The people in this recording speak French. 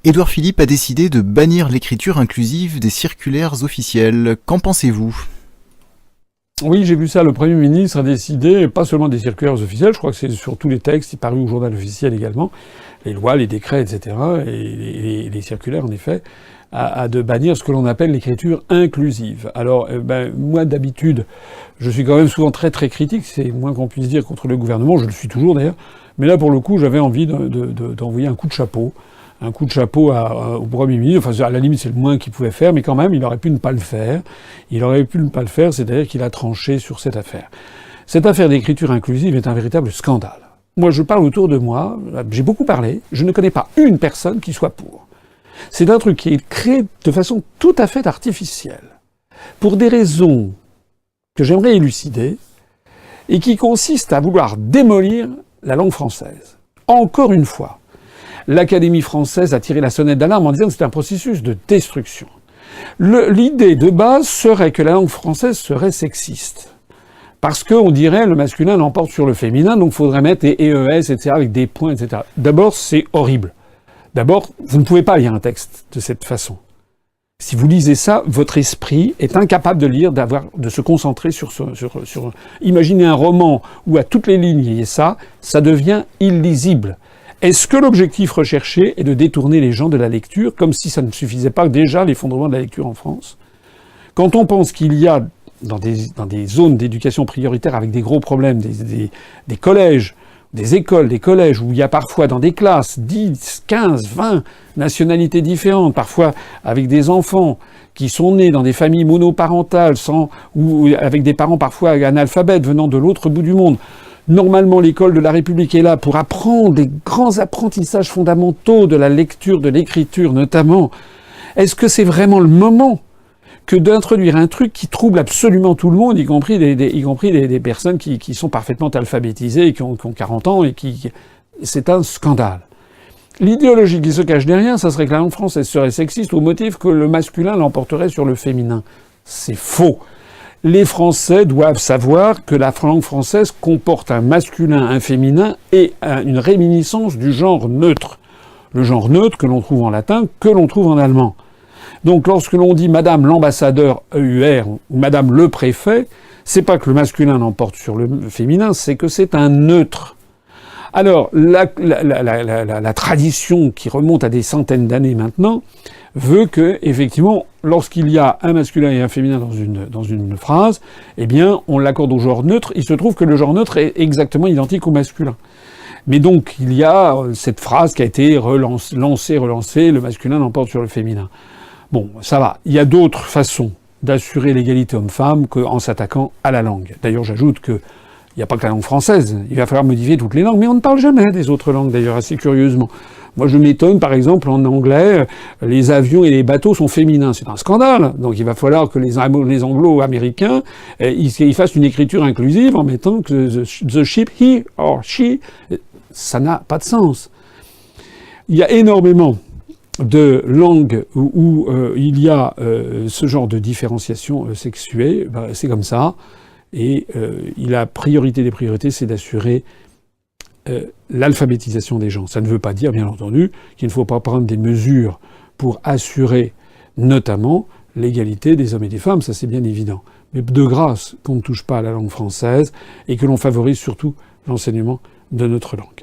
Édouard Philippe a décidé de bannir l'écriture inclusive des circulaires officielles. Qu'en pensez-vous ? Oui, j'ai vu ça. Le Premier ministre a décidé, pas seulement des circulaires officiels, je crois que c'est sur tous les textes, il parut au journal officiel également, les lois, les décrets, etc., et les circulaires, en effet, de bannir ce que l'on appelle l'écriture inclusive. Alors, moi, d'habitude, je suis quand même souvent très très critique, c'est moins qu'on puisse dire, contre le gouvernement, je le suis toujours d'ailleurs, mais là, pour le coup, j'avais envie d'envoyer un coup de chapeau. Un coup de chapeau au Premier ministre. Enfin, à la limite, c'est le moins qu'il pouvait faire, mais quand même, il aurait pu ne pas le faire. Il aurait pu ne pas le faire, c'est-à-dire qu'il a tranché sur cette affaire. Cette affaire d'écriture inclusive est un véritable scandale. Moi, je parle autour de moi, j'ai beaucoup parlé, je ne connais pas une personne qui soit pour. C'est un truc qui est créé de façon tout à fait artificielle, pour des raisons que j'aimerais élucider, et qui consistent à vouloir démolir la langue française. Encore une fois, l'Académie française a tiré la sonnette d'alarme en disant que c'est un processus de destruction. L'idée de base serait que la langue française serait sexiste. Parce qu'on dirait le masculin l'emporte sur le féminin, donc il faudrait mettre les EES, etc., avec des points, etc. D'abord, c'est horrible. D'abord, vous ne pouvez pas lire un texte de cette façon. Si vous lisez ça, votre esprit est incapable de lire, de se concentrer sur... Imaginez un roman où à toutes les lignes il y ait ça devient illisible. Est-ce que l'objectif recherché est de détourner les gens de la lecture, comme si ça ne suffisait pas déjà l'effondrement de la lecture en France ? Quand on pense qu'il y a, dans des zones d'éducation prioritaire avec des gros problèmes, des collèges, des écoles, des collèges, où il y a parfois dans des classes 10, 15, 20 nationalités différentes, parfois avec des enfants qui sont nés dans des familles monoparentales, ou avec des parents parfois analphabètes venant de l'autre bout du monde. Normalement, l'école de la République est là pour apprendre des grands apprentissages fondamentaux de la lecture, de l'écriture notamment. Est-ce que c'est vraiment le moment que d'introduire un truc qui trouble absolument tout le monde, y compris des personnes qui sont parfaitement alphabétisées et qui ont 40 ans et c'est un scandale. L'idéologie qui se cache derrière, ça serait que la langue française serait sexiste au motif que le masculin l'emporterait sur le féminin. C'est faux. Les Français doivent savoir que la langue française comporte un masculin, un féminin et une réminiscence du genre neutre. Le genre neutre que l'on trouve en latin, que l'on trouve en allemand. Donc lorsque l'on dit Madame l'ambassadeur EUR ou Madame le préfet, c'est pas que le masculin l'emporte sur le féminin, c'est que c'est un neutre. Alors la tradition qui remonte à des centaines d'années maintenant veut que, effectivement, lorsqu'il y a un masculin et un féminin dans une phrase, eh bien, on l'accorde au genre neutre. Il se trouve que le genre neutre est exactement identique au masculin. Mais donc, il y a cette phrase qui a été relancée, le masculin l'emporte sur le féminin. Bon, ça va. Il y a d'autres façons d'assurer l'égalité homme-femme qu'en s'attaquant à la langue. D'ailleurs, j'ajoute que il n'y a pas que la langue française. Il va falloir modifier toutes les langues. Mais on ne parle jamais des autres langues, d'ailleurs, assez curieusement. Moi, je m'étonne, par exemple, en anglais, les avions et les bateaux sont féminins. C'est un scandale. Donc, il va falloir que les anglo-américains, ils fassent une écriture inclusive en mettant que the ship, he or she, ça n'a pas de sens. Il y a énormément de langues où il y a ce genre de différenciation sexuée. C'est comme ça. Et la priorité des priorités, c'est d'assurer l'alphabétisation des gens. Ça ne veut pas dire, bien entendu, qu'il ne faut pas prendre des mesures pour assurer notamment l'égalité des hommes et des femmes, ça c'est bien évident. Mais de grâce qu'on ne touche pas à la langue française et que l'on favorise surtout l'enseignement de notre langue.